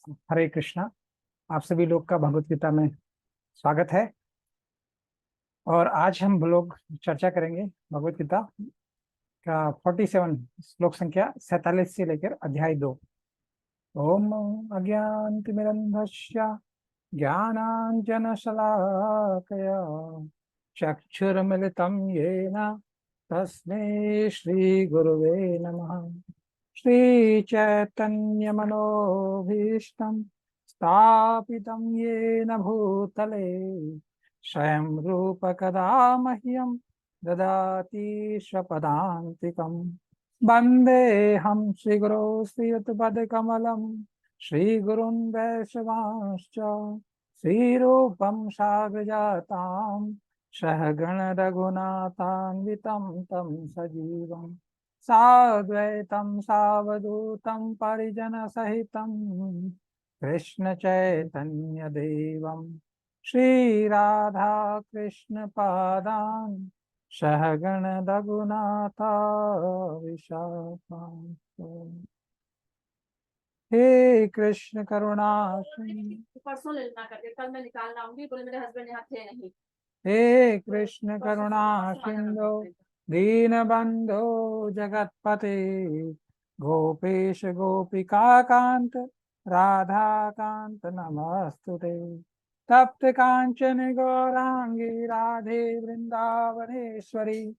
हरे कृष्णा। आप सभी लोग का भगवत गीता में स्वागत है। और आज हम लोग चर्चा करेंगे भगवत गीता का 47 श्लोक संख्या 47 से लेकर अध्याय 2। ओम अज्ञानतिमिरन्धस्य ज्ञानाञ्जनशलाकया चक्षुर्मिलितं येन तस्मै श्रीगुरुवे नमः। श्रीचैतन्यमनोभीष्टं स्थापितं येन भूतले स्वयं रूप कदा मह्यं ददाति स्वपदान्तिकम्। वन्देऽहं श्रीगुरो श्रीयुतपदकमलं श्रीगुरुं वैष्णवांश्च श्रीरूपं साग्रजातां सहगण रघुनाथान्वितं तं सजीवम् साद्वैतं सावधूतं परिजनसहितं कृष्ण चैतन्य देवं श्रीराधा कृष्ण पादान् सहगण रघुनाथा विशाखां। हे कृष्ण करुणा परसों लेना करके कल मैं निकालना आऊंगी, बोले मेरे हस्बैंड यहाँ थे नहीं। हे कृष्ण करुणा सिंधु दीनबंधो जगतपते गोपेश गोपिका कांत राधा कांत नमस्तुते। तप्त कांचन गौरांगी राधे वृंदावनेश्वरी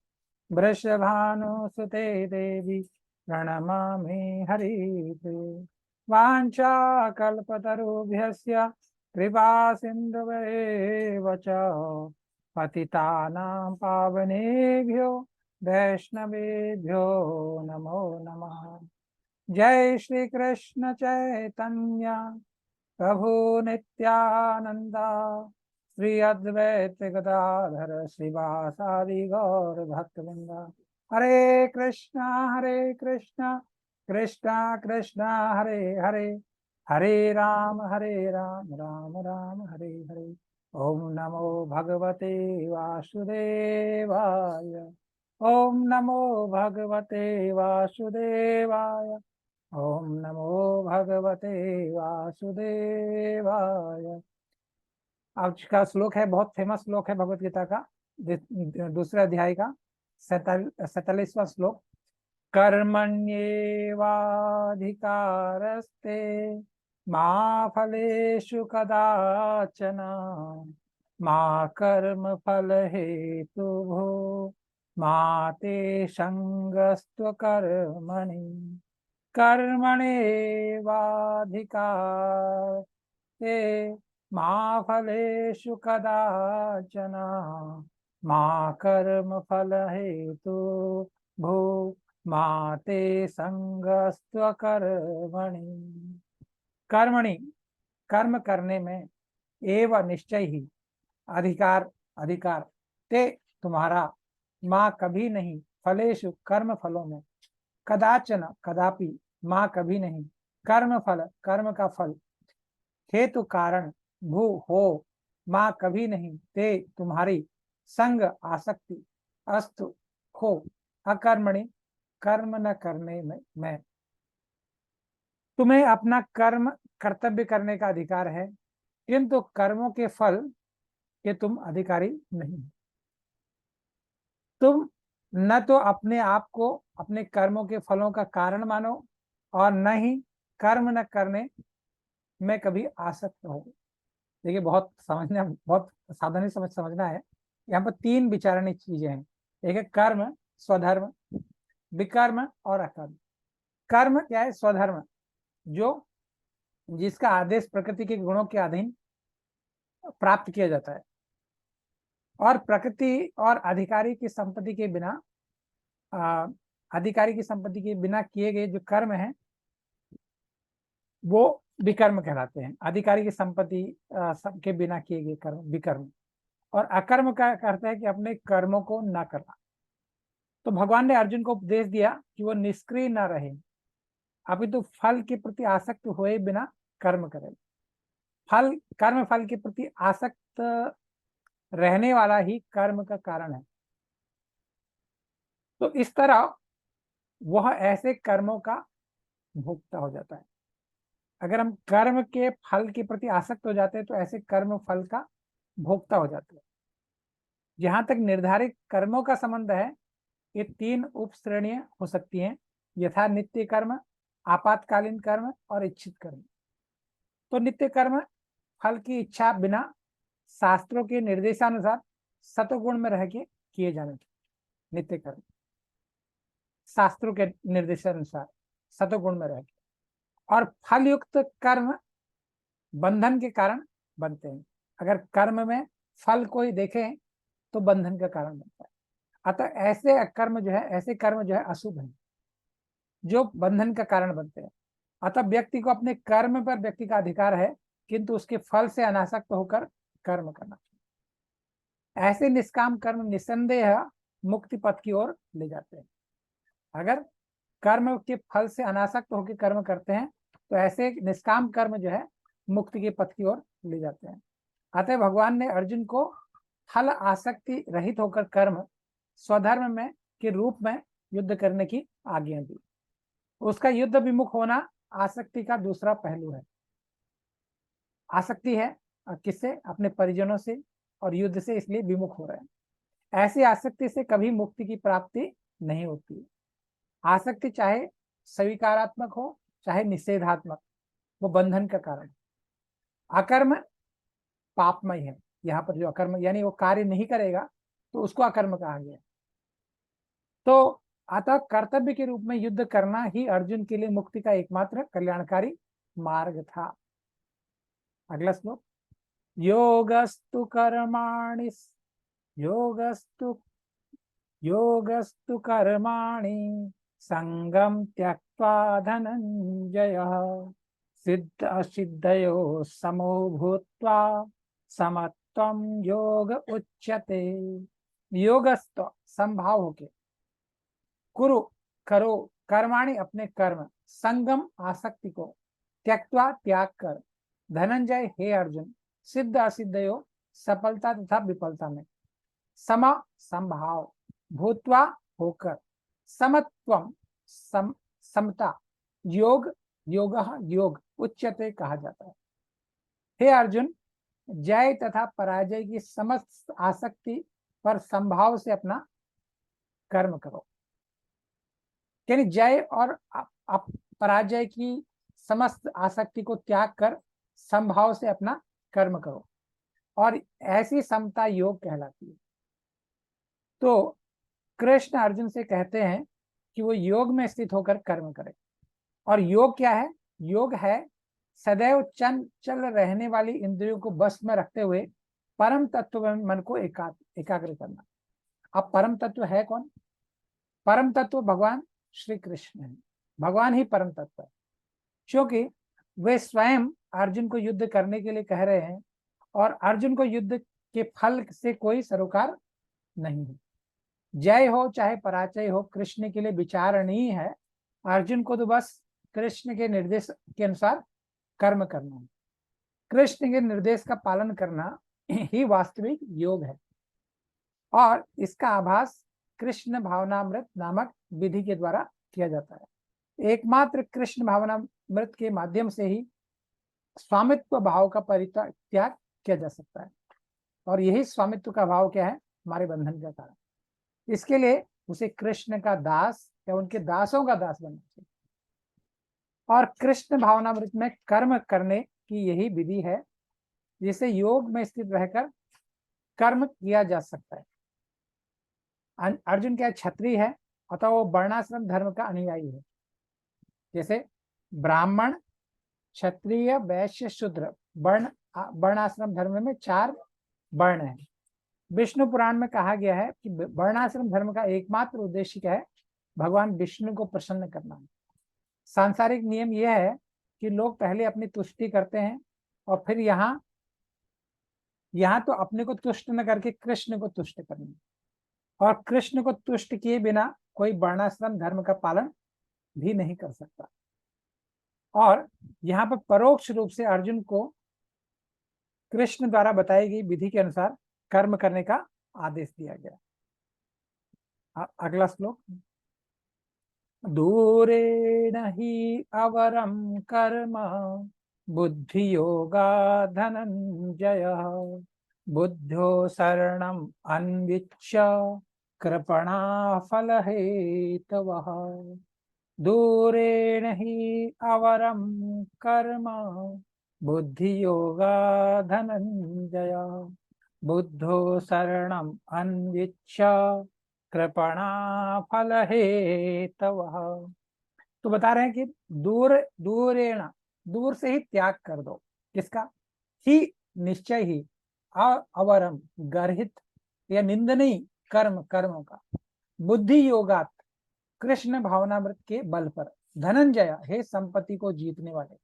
वृषभानुसुते देवी प्रणमामि हरिप्रिये। वाञ्छाकल्पतरुभ्यस्य कृपा सिन्धुवेव च पतितानां पावनेभ्यो वैष्णवेभ्यो नमो नमः। जय श्री कृष्ण चैतन्य प्रभु नित्यानंद श्री अद्वैत गदाधर श्रीवासादि गौर भक्तवृंद। हरे कृष्णा कृष्णा कृष्णा हरे हरे हरे राम राम राम हरे हरे। ओम नमो भगवते वासुदेवाय। ओम नमो भगवते वासुदेवाय। ओम नमो भगवते वासुदेवाय। आज का श्लोक है, बहुत फेमस श्लोक है भगवत गीता का, दूसरे अध्याय का 47वां श्लोक। कर्मण्येवाधिकारस्ते मा फलेषु कदाचन मा कर्म फल हेतुभो मा ते संगस्त्व कर्मणि। कर्मणेवाधिकारस्ते मा फलेषु कदाचन मा कर्म फल हेतु भो माते संगस्त्व कर्मणि। कर्मणि कर्म करने में एवं निश्चय ही अधिकार अधिकार ते तुम्हारा माँ कभी नहीं फलेषु कर्म फलों में कदाचन कदापि माँ कभी नहीं कर्म फल कर्म का फल हेतु कारण भू हो माँ कभी नहीं ते तुम्हारी संग आसक्ति अस्तु हो अकर्मणि कर्म न करने में। तुम्हें अपना कर्म कर्तव्य करने का अधिकार है, किंतु कर्मों के फल के तुम अधिकारी नहीं। तुम न तो अपने आप को अपने कर्मों के फलों का कारण मानो और न ही कर्म न करने में कभी आसक्त हो। देखिए, बहुत समझना, बहुत सावधानी समझना है। यहाँ पर तीन विचारणीय चीजें हैं। एक है कर्म, स्वधर्म, विकर्म और अकर्म। कर्म क्या है? स्वधर्म, जो जिसका आदेश प्रकृति के गुणों के अधीन प्राप्त किया जाता है और प्रकृति और अधिकारी की संपत्ति के बिना अधिकारी की संपत्ति के बिना किए गए जो कर्म हैं वो विकर्म कहलाते हैं। अधिकारी की संपत्ति के बिना किए गए कर्म विकर्म। और अकर्म का अर्थ है कि अपने कर्मों को न करना। तो भगवान ने अर्जुन को उपदेश दिया कि वो निष्क्रिय न रहे, अभी तो फल के प्रति आसक्त हुए बिना कर्म करे। कर्म फल के प्रति आसक्त रहने वाला ही कर्म का कारण है। तो इस तरह वह ऐसे कर्मों का भोक्ता हो जाता है। अगर हम कर्म के फल के प्रति आसक्त हो जाते हैं तो ऐसे कर्म फल का भोक्ता हो जाते हैं। जहां तक निर्धारित कर्मों का संबंध है, ये 3 उप श्रेणियां हो सकती हैं, यथा नित्य कर्म, आपातकालीन कर्म और इच्छित कर्म। तो नित्य कर्म फल की इच्छा बिना शास्त्रों के निर्देशानुसार सतोगुण में रह के किए जाने चाहिए। नित्य कर्म शास्त्रों के निर्देशानुसार सतोगुण में रह के, और फल युक्त कर्म बंधन के कारण बनते हैं। अगर कर्म में फल कोई देखे तो बंधन का कारण बनता है। अतः ऐसे कर्म जो है अशुभ है, जो बंधन का कारण बनते हैं। अतः व्यक्ति को अपने कर्म पर व्यक्ति का अधिकार है, किंतु उसके फल से अनासक्त होकर कर्म करना चाहिए। ऐसे निष्काम कर्म निसंदेह मुक्ति पथ की ओर ले जाते हैं। अगर कर्म के फल से अनासक्त होकर कर्म करते हैं तो ऐसे निष्काम कर्म जो है मुक्ति के पथ की ओर ले जाते हैं। अतः भगवान ने अर्जुन को फल आसक्ति रहित होकर कर्म स्वधर्म में के रूप में युद्ध करने की आज्ञा दी। उसका युद्ध विमुख होना आसक्ति का दूसरा पहलू है। आसक्ति है किससे? अपने परिजनों से और युद्ध से, इसलिए विमुख हो रहे हैं। ऐसी आसक्ति से कभी मुक्ति की प्राप्ति नहीं होती। आसक्ति चाहे स्वीकारात्मक हो चाहे निषेधात्मक, वो बंधन का कारण। अकर्म पापमय है। यहाँ पर जो अकर्म यानी वो कार्य नहीं करेगा तो उसको अकर्म कहा गया। तो अतः कर्तव्य के रूप में युद्ध करना ही अर्जुन के लिए मुक्ति का एकमात्र कल्याणकारी मार्ग था। अगला श्लोक, योगस्तु कर्माणि योगस्तु कर्माणि संगम त्यक्त्वा धनंजय सिद्ध असिद्धयो समो भूत्वा समत्वम योग उच्यते। योगस्त संभाव होके, कुरु करो, कर्माणि अपने कर्म, संगम आसक्ति को, त्यक्त्वा त्याग कर, धनंजय हे अर्जुन, सिद्ध असिद्धयो सफलता तथा विफलता में, सम संभाव, भूत्वा होकर, समत्वम समता, योग योग उच्यते कहा जाता है। हे अर्जुन, जय तथा पराजय की समस्त आसक्ति पर संभाव से अपना कर्म करो। यानी जय और पराजय की समस्त आसक्ति को त्याग कर संभाव से अपना कर्म करो, और ऐसी समता योग कहलाती है। तो कृष्ण अर्जुन से कहते हैं कि वो योग में स्थित होकर कर्म करे। और योग क्या है? योग है सदैव चंचल रहने वाली इंद्रियों को बस में रखते हुए परम तत्व में मन को एकाग्र करना। अब परम तत्व है कौन? परम तत्व भगवान श्री कृष्ण है। भगवान ही परम तत्व है, क्योंकि वे स्वयं अर्जुन को युद्ध करने के लिए कह रहे हैं, और अर्जुन को युद्ध के फल से कोई सरोकार नहीं है। जय हो चाहे पराजय हो, कृष्ण के लिए विचारणीय है। अर्जुन को तो बस कृष्ण के निर्देश के अनुसार कर्म करना है। कृष्ण के निर्देश का पालन करना ही वास्तविक योग है, और इसका आभास कृष्ण भावनामृत नामक विधि के द्वारा किया जाता है। एकमात्र कृष्ण भावनामृत के माध्यम से ही स्वामित्व भाव का परित्याग किया जा सकता है, और यही स्वामित्व का भाव क्या है? हमारे बंधन का कारण। इसके लिए उसे कृष्ण का दास या उनके दासों का दास बनना चाहिए। और कृष्ण भावनामृत में कर्म करने की यही विधि है, जिसे योग में स्थित रहकर कर्म किया जा सकता है। अर्जुन क्या क्षत्रिय है, अतः वो वर्णाश्रम धर्म का अनुयायी है। जैसे ब्राह्मण, क्षत्रिय, वैश्य, शूद्र, वर्णाश्रम धर्म में 4 वर्ण है। विष्णु पुराण में कहा गया है कि वर्णाश्रम धर्म का एकमात्र उद्देश्य क्या है? भगवान विष्णु को प्रसन्न करना है। सांसारिक नियम यह है कि लोग पहले अपनी तुष्टि करते हैं, और फिर यहाँ तो अपने को तुष्ट न करके कृष्ण को तुष्ट करना है, और कृष्ण को तुष्ट किए बिना कोई वर्णाश्रम धर्म का पालन भी नहीं कर सकता। और यहाँ पर परोक्ष रूप से अर्जुन को कृष्ण द्वारा बताई गई विधि के अनुसार कर्म करने का आदेश दिया गया। अगला श्लोक, दूरेण हि अवरं कर्म बुद्धियोगा धनञ्जयः बुद्धो शरणम् अन्विच्य कृपणा फलहेतवः दूरेण हि अवरं कर्म बुद्धियोगा धनञ्जय बुद्धो शरणम् अन्विच्य कृपणा फलहेतवः। तो बता रहे हैं कि दूरेण, दूर से ही त्याग कर दो। किसका? ही, निश्चय ही, अवरम, गर्हित या निंदनीय कर्म, कर्मों का, बुद्धि योगात, कृष्ण भावनामृत के बल पर, धनंजय, हे संपत्ति को जीतने वाले,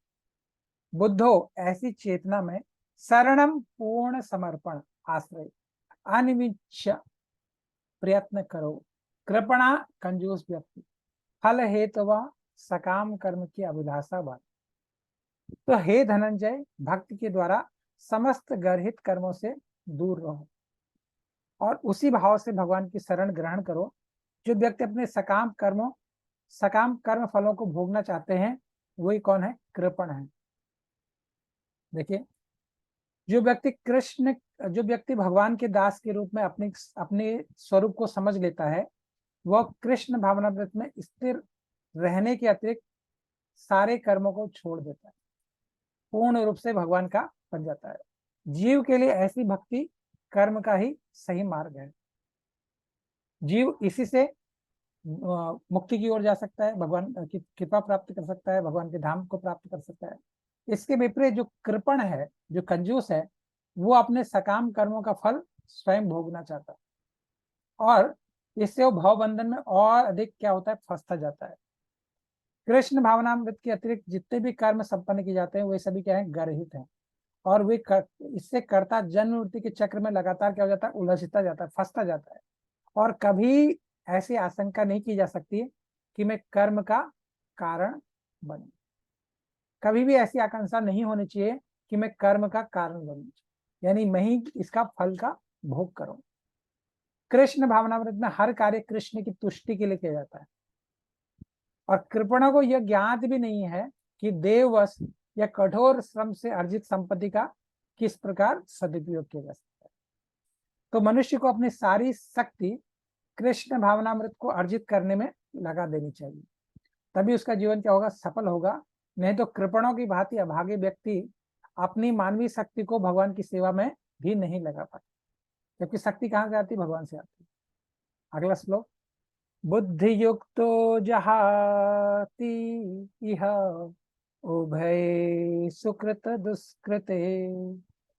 बुद्धो, ऐसी चेतना में, शरणम, पूर्ण समर्पण, आश्रय, अनिविच्छ, प्रयत्न करो, कृपणा, कंजूस व्यक्ति, फल हेतुवा, सकाम कर्म की अभिलाषा वाले। तो हे धनंजय, भक्ति के द्वारा समस्त गर्हित कर्मों से दूर रहो और उसी भाव से भगवान की शरण ग्रहण करो। जो व्यक्ति अपने सकाम कर्म फलों को भोगना चाहते हैं, वही कौन है? कृपण है। देखिए, जो व्यक्ति भगवान के दास के रूप में अपने स्वरूप को समझ लेता है, वह कृष्ण भावनामृत में स्थिर रहने के अतिरिक्त सारे कर्मों को छोड़ देता है, पूर्ण रूप से भगवान का बन जाता है। जीव के लिए ऐसी भक्ति कर्म का ही सही मार्ग है। जीव इसी से मुक्ति की ओर जा सकता है, भगवान की कृपा प्राप्त कर सकता है, भगवान के धाम को प्राप्त कर सकता है। इसके विपरीत जो कृपण है, जो कंजूस है, वो अपने सकाम कर्मों का फल स्वयं भोगना चाहता है और इससे वो भाव बंधन में और अधिक क्या होता है? फंसता जाता है। कृष्ण भावनामृत के अतिरिक्त जितने भी कर्म संपन्न किए जाते हैं, वे सभी क्या है? गर्हित हैं और वे इससे कर्ता जन्म मृत्यु के चक्र में लगातार क्या हो जाता है? उलझता जाता है, फंसता जाता है और कभी ऐसी आशंका नहीं की जा सकती कि मैं कर्म का कारण बनूं। कभी भी ऐसी आकांक्षा नहीं होनी चाहिए कि मैं कर्म का कारण बनूं, यानी मैं ही इसका फल का भोग करूं। कृष्ण भावनामृत में हर कार्य कृष्ण की तुष्टि के लिए किया जाता है और कृपणों को यह ज्ञात भी नहीं है कि देववश या कठोर श्रम से अर्जित संपत्ति का किस प्रकार सदुपयोग किया जा सकता है। तो मनुष्य को अपनी सारी शक्ति कृष्ण भावनामृत को अर्जित करने में लगा देनी चाहिए, तभी उसका जीवन क्या होगा? सफल होगा। नहीं तो कृपणों की भांति अभागे व्यक्ति अपनी मानवीय शक्ति को भगवान की सेवा में भी नहीं लगा पाते, क्योंकि शक्ति कहाँ से आती? भगवान से आती। अगला श्लोक, बुद्धि युक्तो जहाति इह उभय सुकृत दुष्कृते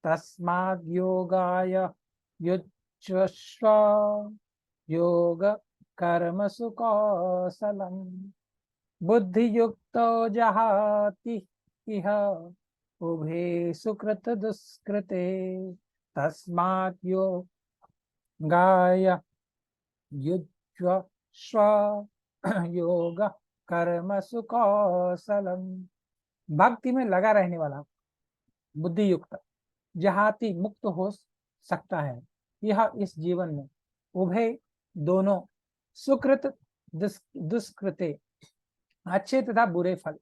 तस्माद् योगाय युज्यस्व योग कर्मसु कौशलम बुद्धि युक्तो जहाति इह उभे सुकृत दुष्कृते तस्मात् योगाय युज्यस्व योग कर्मसु कौशलम। भक्ति में लगा रहने वाला, बुद्धि युक्त, जहाति, मुक्त हो सकता है, यह इस जीवन में, उभय, दोनों, सुकृत दुष्कृते, अच्छे तथा बुरे फल,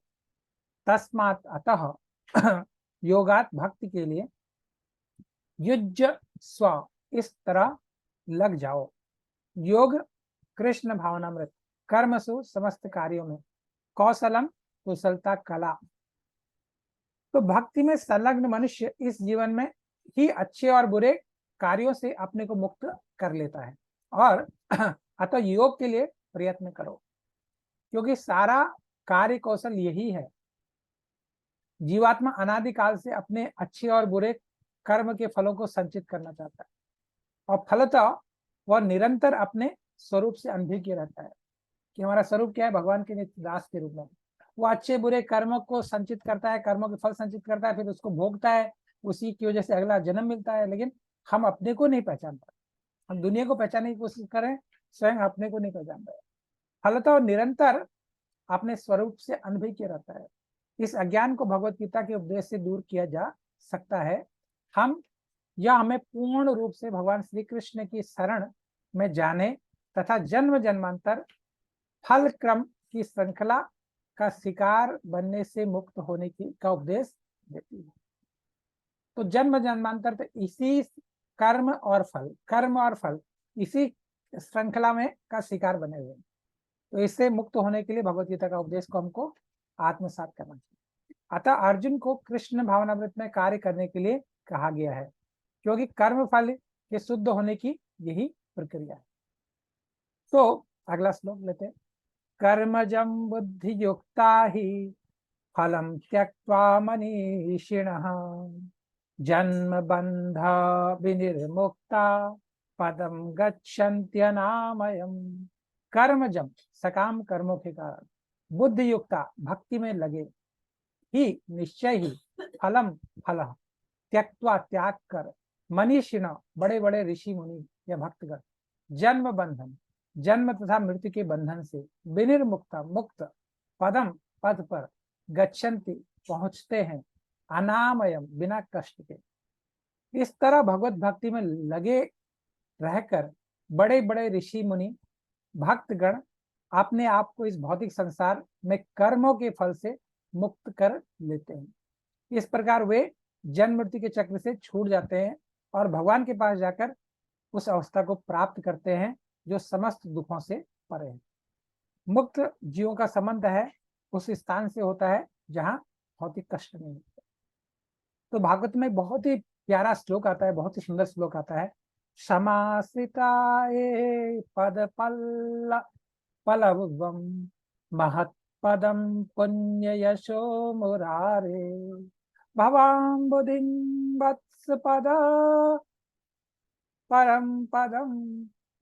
तस्मात्, अतः, योगात, भक्ति के लिए, युज्य स्व, इस तरह लग जाओ, योग, कृष्ण भावनामृत, कर्मसु, समस्त कार्यों में, कौशलम, कुशलता, कला। तो भक्ति में संलग्न मनुष्य इस जीवन में ही अच्छे और बुरे कार्यों से अपने को मुक्त कर लेता है और अतः योग के लिए प्रयत्न करो, क्योंकि सारा कार्य कौशल यही है। जीवात्मा अनादिकाल से अपने अच्छे और बुरे कर्म के फलों को संचित करना चाहता है और फलतः वह निरंतर अपने स्वरूप से अनभिज्ञ रहता है कि हमारा स्वरूप क्या है? भगवान के नित्य दास के रूप में। वो अच्छे बुरे कर्मों को संचित करता है, कर्मों के फल संचित करता है, फिर उसको भोगता है, उसी की वजह से अगला जन्म मिलता है। लेकिन हम अपने को नहीं पहचान पाते, हम दुनिया को पहचानने की कोशिश करें, स्वयं अपने को नहीं पहचान पाए। फलतः निरंतर अपने स्वरूप से अनभिज्ञ रहता है। इस अज्ञान को भगवत गीता के उपदेश से दूर किया जा सकता है। हमें पूर्ण रूप से भगवान श्री कृष्ण की शरण में जाने तथा जन्म जन्मांतर फल क्रम की श्रृंखला का शिकार बनने से मुक्त होने की का उपदेश देती है। तो जन्म जन्मांतर तो इसी कर्म और फल इसी श्रृंखला में का शिकार बने हुए हैं। तो इससे मुक्त होने के लिए भगवत गीता का उपदेश को हमको आत्मसात करना चाहिए। अतः अर्जुन को कृष्ण भावनामृत में कार्य करने के लिए कहा गया है, क्योंकि कर्म फल के शुद्ध होने की यही प्रक्रिया है। तो अगला श्लोक लेते हैं। कर्मजं बुद्धि युक्ता ही फलम त्यक्त्वा मनीषिणः जन्म बंध विनिर्मुक्ता पदम गच्छन्त्यनामयम्। कर्मजम सकाम कर्मों के कारण, बुद्धि युक्ता भक्ति में लगे, ही निश्चय ही, फलम फल त्यक्त्वा त्याग कर, मनीषिण बड़े बड़े ऋषि मुनि या भक्तगण, जन्म बंधन जन्म तथा मृत्यु के बंधन से, विनिर्मुक्ता मुक्त, पदम पद पर, गच्छन्ति पहुंचते हैं, अनामयम बिना कष्ट के। इस तरह भगवत भक्ति में लगे रहकर बड़े बड़े ऋषि मुनि भक्तगण अपने आप को इस भौतिक संसार में कर्मों के फल से मुक्त कर लेते हैं। इस प्रकार वे जन्म मृत्यु के चक्र से छूट जाते हैं और भगवान के पास जाकर उस अवस्था को प्राप्त करते हैं जो समस्त दुखों से परे है। मुक्त जीवों का संबंध है उस स्थान से होता है जहां भौतिक कष्ट नहीं होता। तो भागवत में बहुत ही प्यारा श्लोक आता है, बहुत ही सुंदर श्लोक आता है। समाश्रिताये पद पल्लवम महत्पदम पुण्य यशो मुरारे भवाम्बुधिं वत्स पद परम पदम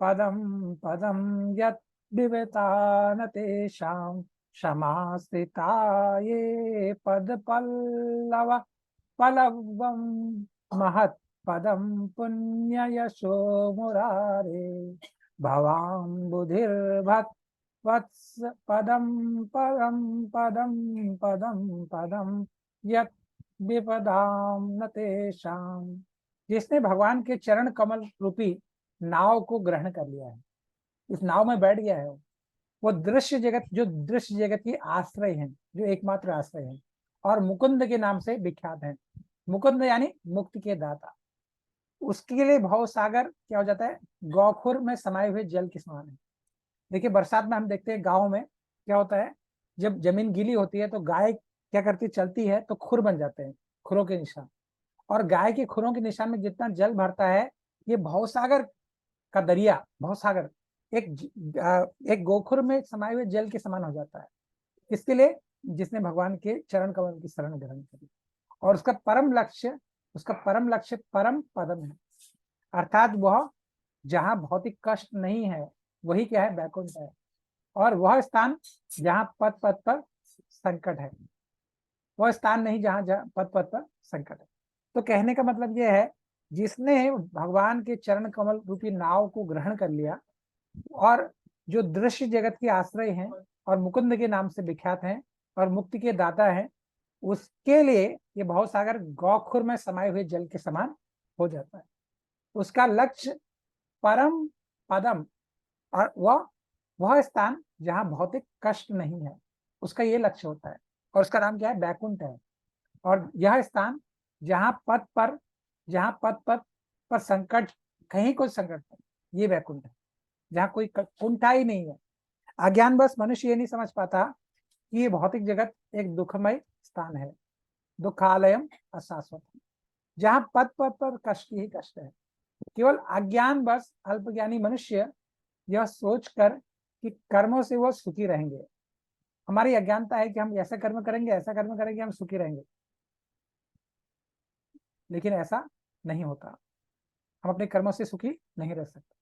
पदम पदम यत् विवेतान तेषां समाश्रिताये पद पल्लवम महत् पदम पुण्य यशो मुरारे भवाम्बुधिर्भत् वत्स पदम परम पदम पदम पदम यत् विपदाम न तेषां। जिसने भगवान के चरण कमल रूपी नाव को ग्रहण कर लिया है, इस नाव में बैठ गया है, वो दृश्य जगत जो दृश्य जगत की आश्रय हैं, जो एकमात्र आश्रय हैं और मुकुंद के नाम से विख्यात हैं। मुकुंद यानी मुक्ति के दाता। उसके लिए भव सागर क्या हो जाता है, गौखुर में समाये हुए जल के समान है। देखिए बरसात में हम देखते हैं गाँव में क्या होता है, जब जमीन गीली होती है तो गाय क्या करती, चलती है तो खुर बन जाते हैं, खुरों के निशान। और गाय के खुरों के निशान में जितना जल भरता है, ये भवसागर का दरिया, भवसागर एक गोखुर में समाये हुए जल के समान हो जाता है। इसके लिए जिसने भगवान के चरण कमल की शरण ग्रहण करी। और उसका परम लक्ष्य परम पदम है, अर्थात वह जहां भौतिक कष्ट नहीं है वही क्या है, वैकुंठ है। और वह स्थान जहां पद पद पर संकट है, वह स्थान नहीं जहां पद पद पर संकट है। तो कहने का मतलब यह है, जिसने भगवान के चरण कमल रूपी नाव को ग्रहण कर लिया और जो दृश्य जगत के आश्रय हैं और मुकुंद के नाम से विख्यात हैं और मुक्ति के दाता हैं, उसके लिए ये भवसागर गौखुर में समाये हुए जल के समान हो जाता है। उसका लक्ष्य परम पदम, और वह स्थान जहां भौतिक कष्ट नहीं है, उसका ये लक्ष्य होता है। और उसका नाम क्या है, वैकुंठ है। और यह स्थान जहां पद पर संकट, कहीं कोई संकट नहीं, ये वैकुंठ है जहां कोई कुंठा ही नहीं है। अज्ञान बस मनुष्य ये नहीं समझ पाता कि ये भौतिक जगत एक दुखमय स्थान है, दुखालयम अशाश्वत, जहां पद पर कष्ट ही कष्ट है। केवल अज्ञान बस अल्पज्ञानी मनुष्य यह सोचकर कि कर्मों से वो सुखी रहेंगे, हमारी अज्ञानता है कि हम ऐसा कर्म करेंगे हम सुखी रहेंगे, लेकिन ऐसा नहीं होता। हम अपने कर्मों से सुखी नहीं रह सकते।